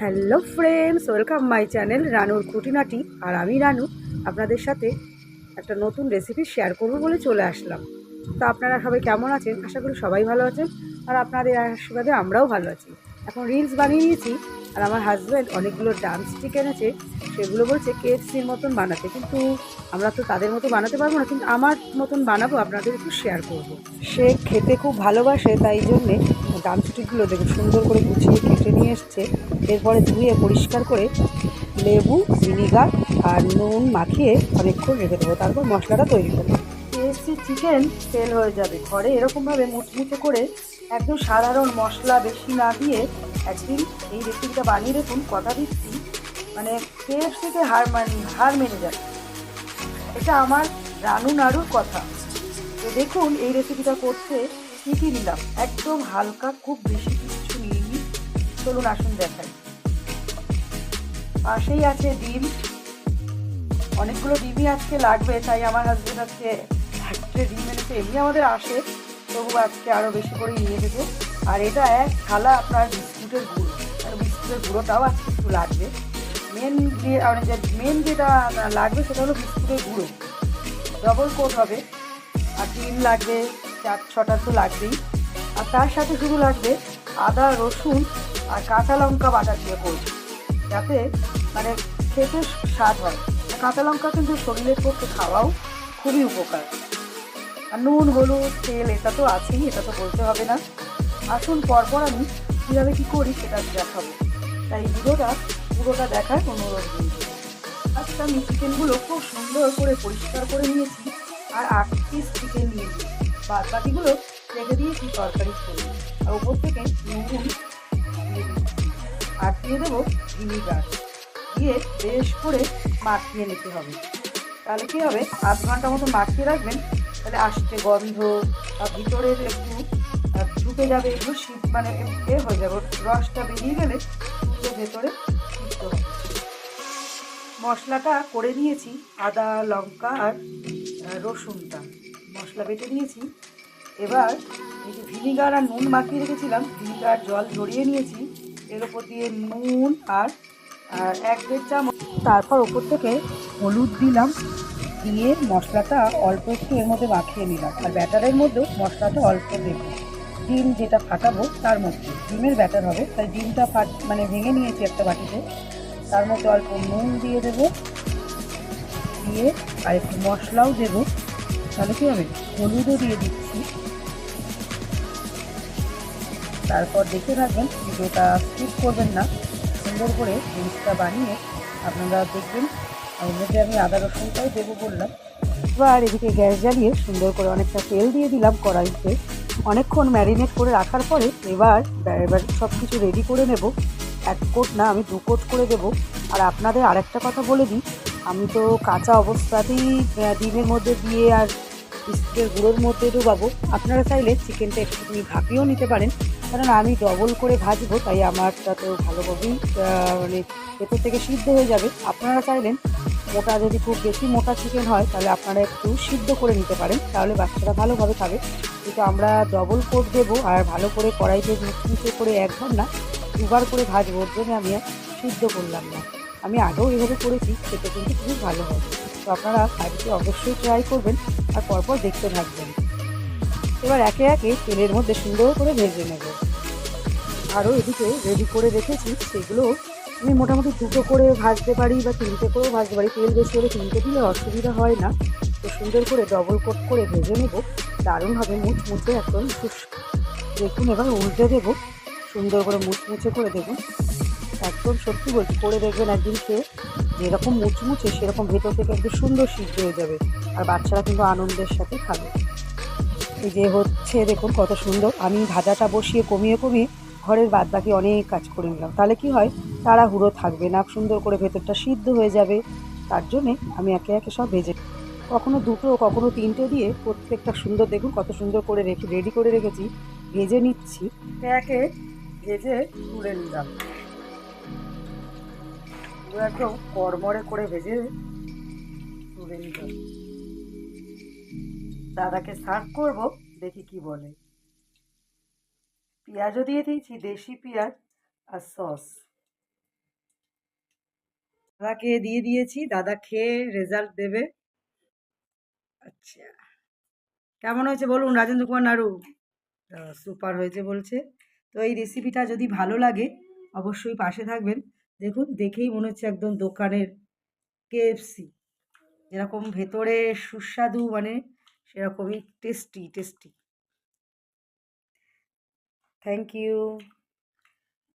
Hello friends, welcome my channel রানুর খুঁটিনাটি। আর আমি রানু আপনাদের সাথে একটা নতুন রেসিপি শেয়ার করব বলে চলে আসলাম। তো আপনারা সবাই কেমন আছেন? আশা করি সবাই ভালো আছেন, আর আপনাদের আশীর্বাদে আমরাও ভালো আছি। এখন রিলস বানিয়ে নিয়েছি, আর আমার হাজব্যান্ড অনেকগুলো ড্রামস্টিক এনেছে, সেগুলো বলছে কেএফসির মতন বানাতে। কিন্তু আমরা তো তাদের মতো বানাতে পারবো না, কিন্তু আমার মতন বানাবো, আপনাদের একটু শেয়ার করব। সে খেতে খুব ভালোবাসে, তাই জন্যে ড্রামস্টিকগুলো দেখুন সুন্দর করে গুছিয়ে কেটে নিয়ে এসছে। এরপরে ধুয়ে পরিষ্কার করে লেবু, ভিনিগার আর নুন মাখিয়ে অনেকক্ষণ রেখে দেবো, তারপর মশলাটা তৈরি করবো। কেএফসি চিকেন সেল হয়ে যাবে। ঘরে এরকমভাবে মুচমুচে করে একদম সাধারণ মশলা বেশি না দিয়ে একদিন এই রেসিপিটা বানিয়ে দেখুন। কথা দিচ্ছি, মানে কেএফসিতে হার মেনে যাবে। এটা আমার রানু নাড়ুর কথা। তো দেখুন এই রেসিপিটা করতে কী কী নিলাম। একদম হালকা, খুব বেশি কিছু নিইনি। চলুন আসুন দেখাই। পাশেই আছে ডিম, অনেকগুলো ডিমই আজকে লাগবে, তাই আমার হাজবেন্ড আজকে একটা ডিম এনেছে। এমনি আমাদের আসে, তবু আজকে আরও বেশি করে নিয়ে দেবো। আর এটা এক থালা আপনার বিস্কুটের গুঁড়ো, আর বিস্কুটের গুঁড়োটাও আজকে একটু লাগবে। মেন যেটা লাগবে সেটা হলো বিস্কুটের গুঁড়ো, ডবল কোট হবে। আর ডিম লাগবে 4-6টা তো লাগবেই। আর তার সাথে শুধু লাগবে আদা, রসুন আর কাঁচা লঙ্কা বাটা দিয়ে করব, যাতে মানে খেতে স্বাদ হয়। কাঁচা লঙ্কা কিন্তু শরীরের পক্ষে খাওয়াও খুবই উপকার। আর নুন, হলুদ, তেল এটা তো আছেই, এটা তো বলতে হবে না। আসুন পরপর আমি কীভাবে কী করি সেটা দেখাবো, তাই ভিডিওটা পুরোটা দেখার অনুরোধ করব। আজকে আমি চিকেনগুলো খুব সুন্দর করে পরিষ্কার করে নিয়েছি, আর 8 পিস চিকেন নিয়েছি। বাদ বাকিগুলো রেখে দিয়েছি তরকারি করে। আর উপর থেকে নুন দিয়ে দিচ্ছি, আর দিয়ে দেবো ভিনিগার দিয়ে বেশ করে মাখিয়ে নিতে হবে। তাহলে কী হবে, 8 ঘন্টা মতো মাখিয়ে রাখবেন, তাহলে আষ্টে গন্ধ বা ভিতরের একটু ঢুকে যাবে, এগুলো শীত মানে হয়ে যাবে। রসটা বেরিয়ে গেলে পুরো ভেতরে সিদ্ধ হবে। মশলাটা করে নিয়েছি, আদা, লঙ্কা আর রসুনটা মশলা বেটে নিয়েছি। এবার এই যে ভিনিগার আর নুন মাখিয়ে রেখেছিলাম, ভিনিগার জল ঝরিয়ে নিয়েছি, এর ওপর দিয়ে নুন আর 1-1.5 চামচ, তারপর ওপর থেকে হলুদ দিলাম, দিয়ে মশলাটা অল্প একটু এর মধ্যে মাখিয়ে নিলাম। আর ব্যাটারের মধ্যেও মশলাটা অল্প দেবো। ডিম যেটা ফাটাবো তার মধ্যে ডিমের ব্যাটার হবে, তাই ডিমটা মানে ভেঙে নিয়েছি একটা বাটিতে। তার মধ্যে অল্প নুন দিয়ে দেবো, দিয়ে আর একটু মশলাও দেবো। তাহলে কী হবে, হলুদও দিয়ে দিচ্ছি। তারপর দেখে রাখবেন, ভিডিওটা স্কিপ করবেন না। সুন্দর করে জিনিসটা বানিয়ে আপনারা দেখবেন। এর মধ্যে আমি আদা রসুনটাও দেবো বললাম। এবার এদিকে গ্যাস জ্বালিয়ে সুন্দর করে অনেকটা তেল দিয়ে দিলাম কড়াইতে। অনেকক্ষণ ম্যারিনেট করে রাখার পরে এবার সব কিছু রেডি করে নেব। 1 কোট না, আমি 2 কোট করে দেবো। আর আপনাদের আরেকটা কথা বলে দিই, আমি তো কাঁচা অবস্থাতেই ডিমের মধ্যে দিয়ে আর বিস্কুটের গুঁড়োর মধ্যে ডুবাবো। আপনারা চাইলে চিকেনটা একটুখানি ভাপিয়েও নিতে পারেন, কারণ আমি ডবল করে ভাজবো, তাই আমারটা তো ভালোভাবেই মানে ভেতর থেকে সিদ্ধ হয়ে যাবে। আপনারা চাইলেন মোটা, যদি খুব বেশি মোটা চিকেন হয় তাহলে আপনারা একটু সিদ্ধ করে নিতে পারেন, তাহলে বাচ্চারা ভালোভাবে খাবে। কিন্তু আমরা ডবল কোট দেবো, আর ভালো করে কড়াইতে মুচমুচে করে 1 বার না 2 বার করে ভাজবো, ওর জন্য আমি আর সিদ্ধ করলাম না। আমি আগেও এভাবে করেছি, খেতে কিন্তু খুব ভালো হয়। তো আপনারা বাড়িতে অবশ্যই ট্রাই করবেন, আর পরপর দেখতে থাকবেন। এবার একে একে তেলের মধ্যে সুন্দর করে ভেজে নেব। আরও এদিকে রেডি করে রেখেছি, সেগুলো আমি মোটামুটি 2টো করে ভাজতে পারি বা 3টে করেও ভাজতে পারি। তেল বেশি হলে 3টে দিলে অসুবিধা হয় না। তো সুন্দর করে ডবল কোট করে ভেজে নেব, দারুণভাবে মুচমুচে একদম। দেখুন এবার উল্টে দেবো, সুন্দর করে মুচমুচে করে দেবো। একদম সত্যি বলছি, করে দেখবেন একদিন খেয়ে, যেরকম মুচমুচে সেরকম ভেতর থেকে একদম সুন্দর সিদ্ধ হয়ে যাবে, আর বাচ্চারা কিন্তু আনন্দের সাথে খাবে। এই যে হচ্ছে দেখুন কত সুন্দর। আমি ভাজাটা বসিয়ে কমিয়ে কমিয়ে ঘরের বাদবাকি অনেক কাজ করে নিলাম, তাহলে কি হয়, তাড়াহুড়ো থাকবে না, সুন্দর করে ভেতরটা সিদ্ধ হয়ে যাবে। তার জন্যে আমি একে একে সব ভেজে, কখনো 2টো কখনো 3টে দিয়ে প্রত্যেকটা সুন্দর, দেখুন কত সুন্দর করে রেডি করে রেখেছি, ভেজে নিচ্ছি। একে ভেজে তুলে নিলাম, পুরো একদম কড়মড়ে করে ভেজে তুলে নিলাম। দাদাকে সার্ভ করব, দেখি কি বলে। পেঁয়াজও দিয়ে দিয়েছি, দেশি পেঁয়াজ আর সস। দাদাকে দিয়ে দিয়েছি, দাদা খেয়ে রেজাল্ট দেবে। আচ্ছা, কেমন হয়েছে বলুন রাজেন্দ্র কুমার নাড়ু? সুপার হয়েছে বলছে। তো এই রেসিপিটা যদি ভালো লাগে অবশ্যই পাশে থাকবেন। দেখুন দেখেই মনে হচ্ছে একদম দোকানের কেএফসি, যেরকম ভেতরে সুস্বাদু মানে সেরকমই টেস্টি টেস্টি। Thank you.